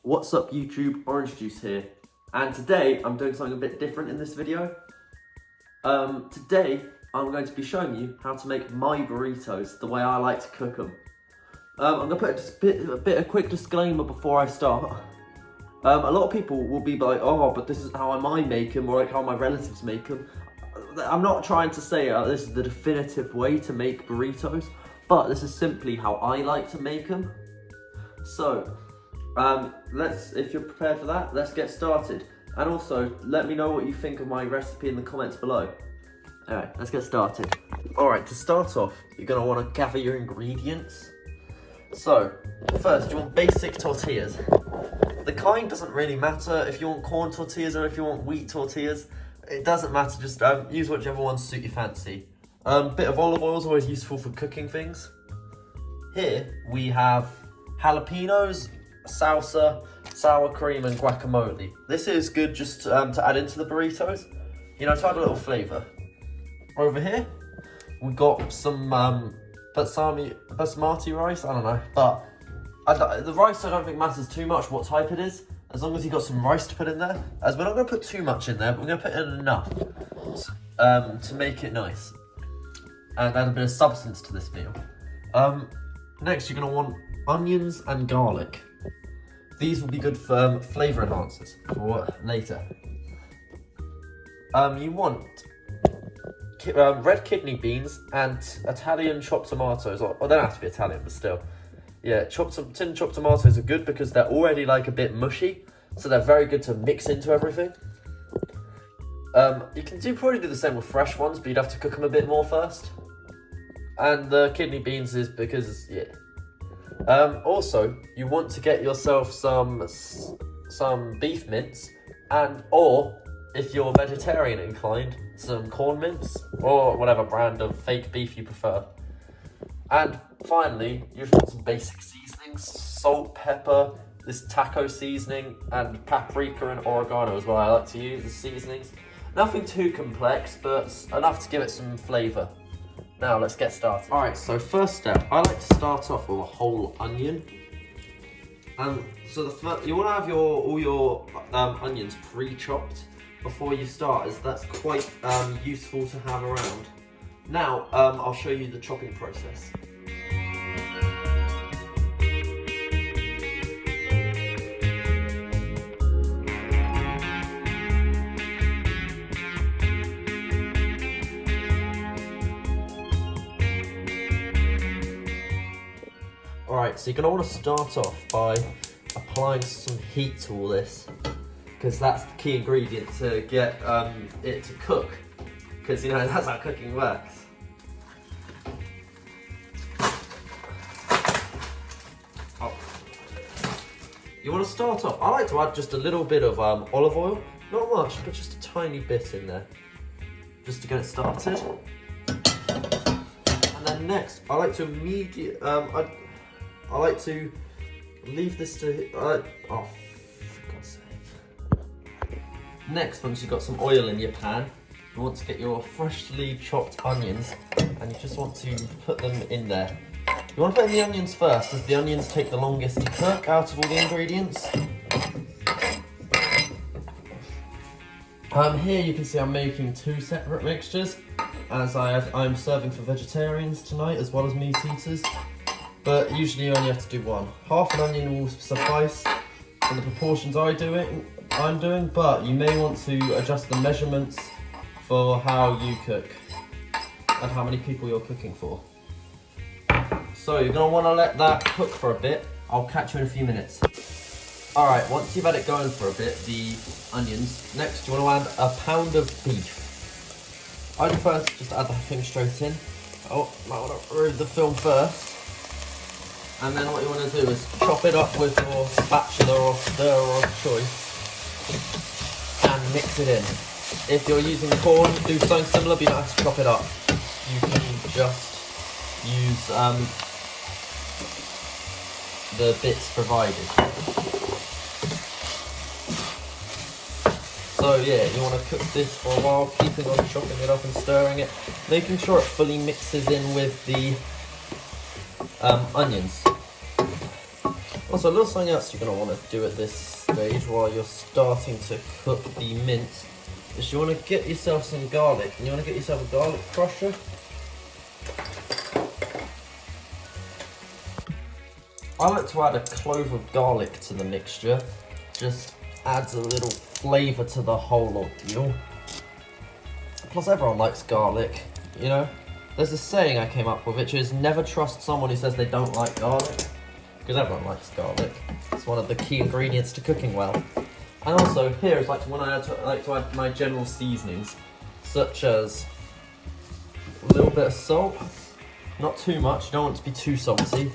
What's up YouTube, Orange Juice here, and today I'm doing something a bit different in this video. Today I'm going to be showing you how to make my burritos the way I like to cook them. I'm going to put a quick disclaimer before I start. A lot of people will be like, oh, but this is how I make them, or like how my relatives make them. I'm not trying to say this is the definitive way to make burritos, but this is simply how I like to make them. So, if you're prepared for that, let's get started. And also, let me know what you think of my recipe in the comments below. Alright, let's get started. Alright, to start off, you're going to want to gather your ingredients. So, first, you want basic tortillas. The kind doesn't really matter if you want corn tortillas or if you want wheat tortillas. It doesn't matter, just use whichever ones suit your fancy. Bit of olive oil is always useful for cooking things. Here, we have jalapenos, salsa, sour cream and guacamole. This is good just to add into the burritos, to add a little flavour. Over here, we got some basmati rice, I don't know, but the rice I don't think matters too much what type it is, as long as you got some rice to put in there, as we're not going to put too much in there, but we're going to put in enough to make it nice and add a bit of substance to this meal. Next, you're going to want onions and garlic. These will be good for flavour enhancers for later. You want red kidney beans and Italian chopped tomatoes, or they don't have to be Italian, but still. Yeah, tin chopped tomatoes are good because they're already like a bit mushy, so they're very good to mix into everything. You can probably do the same with fresh ones, but you'd have to cook them a bit more first. And the kidney beans is because, yeah. Also, you want to get yourself some beef mince, or if you're vegetarian inclined, some corn mince, or whatever brand of fake beef you prefer. And finally, you just want some basic seasonings: salt, pepper, this taco seasoning, and paprika and oregano as well. I like to use the seasonings. Nothing too complex, but enough to give it some flavour. Now let's get started. Alright, so first step, I like to start off with a whole onion. And so you want to have all your onions pre-chopped before you start, as that's quite useful to have around. Now I'll show you the chopping process. Alright, so you're going to want to start off by applying some heat to all this, because that's the key ingredient to get it to cook, because that's how cooking works. You want to start off, I like to add just a little bit of olive oil, not much, but just a tiny bit in there, just to get it started. And then next, I like to I like to leave this to, oh, for God's sake. Next, once you've got some oil in your pan, you want to get your freshly chopped onions, and you just want to put them in there. You want to put in the onions first, as the onions take the longest to cook out of all the ingredients. Here you can see I'm making two separate mixtures, as I'm serving for vegetarians tonight as well as meat eaters. But usually you only have to do one. Half an onion will suffice for the proportions I'm doing, but you may want to adjust the measurements for how you cook and how many people you're cooking for. So you're going to want to let that cook for a bit. I'll catch you in a few minutes. Alright, once you've had it going for a bit, the onions, next you want to add a pound of beef. I prefer to just add the thing straight in. Oh, might want to remove the film first. And then what you want to do is chop it up with your spatula or stirrer of choice and mix it in. If you're using corn, do something similar, but you don't have to chop it up. You can just use the bits provided. So yeah, you want to cook this for a while, keeping on chopping it up and stirring it, making sure it fully mixes in with the onions. Also, a little something else you're going to want to do at this stage while you're starting to cook the mince is you want to get yourself some garlic, and you want to get yourself a garlic crusher. I like to add a clove of garlic to the mixture. Just adds a little flavour to the whole ordeal. Plus, everyone likes garlic, you know. There's a saying I came up with, which is never trust someone who says they don't like garlic, because everyone likes garlic. It's one of the key ingredients to cooking well. And also, here is like when I like to add my general seasonings, such as a little bit of salt, not too much, you don't want it to be too salty.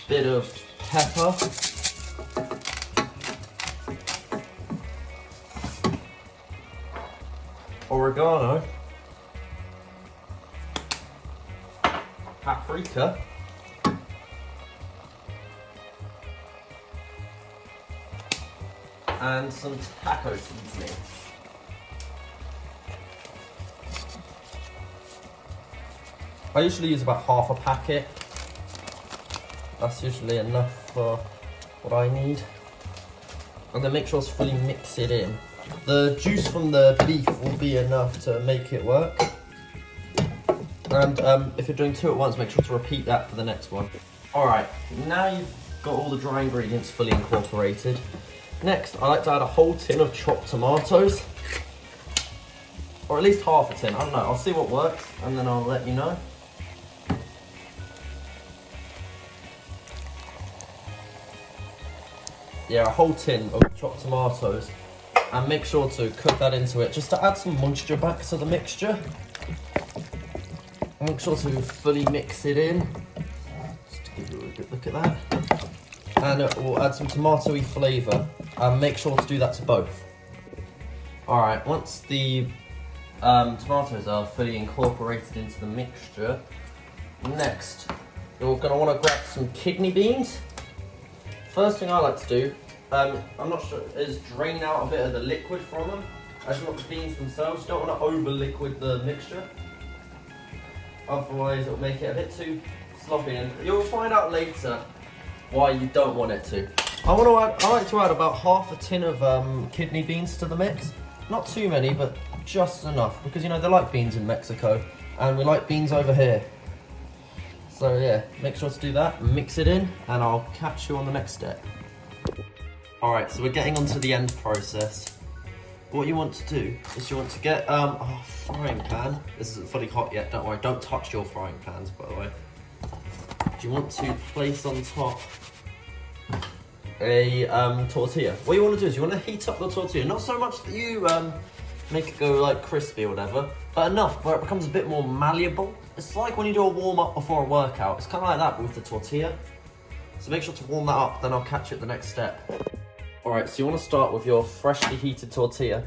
Bit of pepper. Oregano. Paprika. And some taco seasoning. I usually use about half a packet. That's usually enough for what I need. And then make sure to fully mix it in. The juice from the beef will be enough to make it work. And if you're doing two at once, make sure to repeat that for the next one. Alright, now you've got all the dry ingredients fully incorporated. Next, I like to add a whole tin of chopped tomatoes. Or at least half a tin, I don't know, I'll see what works and then I'll let you know. Yeah, a whole tin of chopped tomatoes, and make sure to cook that into it just to add some moisture back to the mixture. Make sure to fully mix it in, just to give you a good look at that. And it will add some tomatoey flavour, and make sure to do that to both. Alright, once the tomatoes are fully incorporated into the mixture, next you're going to want to grab some kidney beans. First thing I like to do, I'm not sure, is drain out a bit of the liquid from them. As not the beans themselves, you don't want to over liquid the mixture. Otherwise it'll make it a bit too sloppy, and you'll find out later why you don't want it to. I like to add about half a tin of kidney beans to the mix. Not too many, but just enough, because you know they like beans in Mexico, and we like beans over here. So yeah, make sure to do that, mix it in, and I'll catch you on the next step. Alright, so we're getting onto the end process. What you want to do is you want to get a frying pan. This isn't fully hot yet, don't worry, don't touch your frying pans, by the way. You want to place on top a tortilla. What you want to do is you want to heat up the tortilla, not so much that you make it go like crispy or whatever, but enough where it becomes a bit more malleable. It's like when you do a warm-up before a workout. It's kind of like that, but with the tortilla. So make sure to warm that up, then I'll catch you at the next step. Alright, so you want to start with your freshly heated tortilla.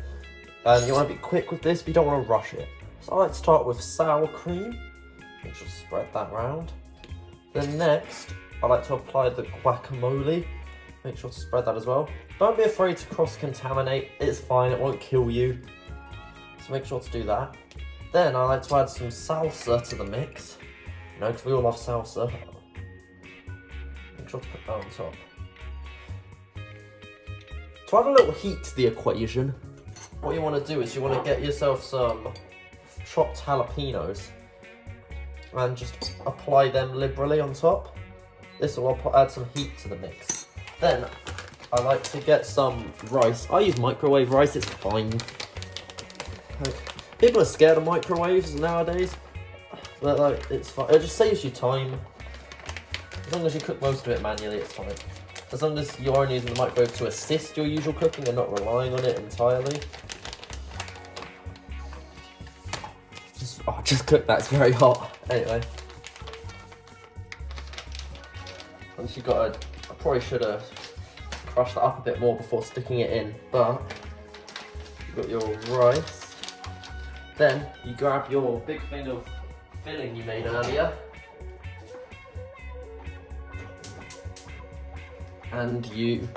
And you want to be quick with this, but you don't want to rush it. So I like to start with sour cream. Make sure to spread that round. Then next, I like to apply the guacamole. Make sure to spread that as well. Don't be afraid to cross-contaminate. It's fine, it won't kill you. So make sure to do that. Then I like to add some salsa to the mix. You know, because we all love salsa. Make sure to put that on top. To add a little heat to the equation, what you want to do is you want to get yourself some chopped jalapenos and just apply them liberally on top. This will add some heat to the mix. Then I like to get some rice. I use microwave rice, it's fine. People are scared of microwaves nowadays, but like, it's fine. It just saves you time. As long as you cook most of it manually, it's fine. As long as you're only using the microwave to assist your usual cooking and not relying on it entirely. Just cook that, it's very hot. Anyway. Once you've got I probably should have crushed that up a bit more before sticking it in, but you've got your rice. Then you grab your big thing of filling you made earlier. And you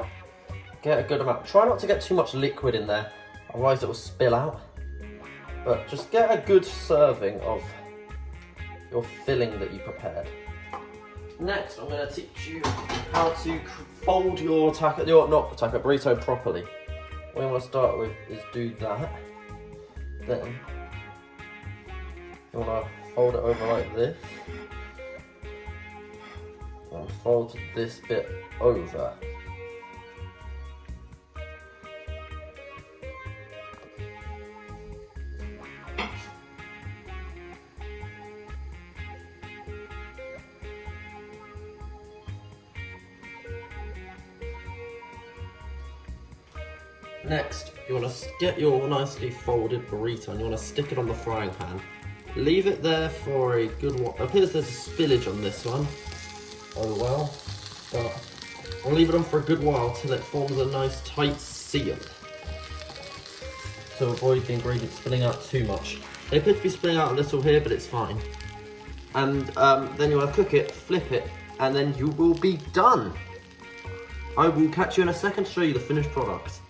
get a good amount. Try not to get too much liquid in there, otherwise it will spill out. But just get a good serving of your filling that you prepared. Next, I'm going to teach you how to fold your burrito properly. What you want to start with is do that. Then you want to fold it over like this. And fold this bit over. Next, you want to get your nicely folded burrito and you want to stick it on the frying pan. Leave it there for a good while. It appears there's a spillage on this one. Oh well. But I'll leave it on for a good while till it forms a nice tight seal. To avoid the ingredients spilling out too much. They appear to be spilling out a little here, but it's fine. And then you want to cook it, flip it, and then you will be done. I will catch you in a second to show you the finished product.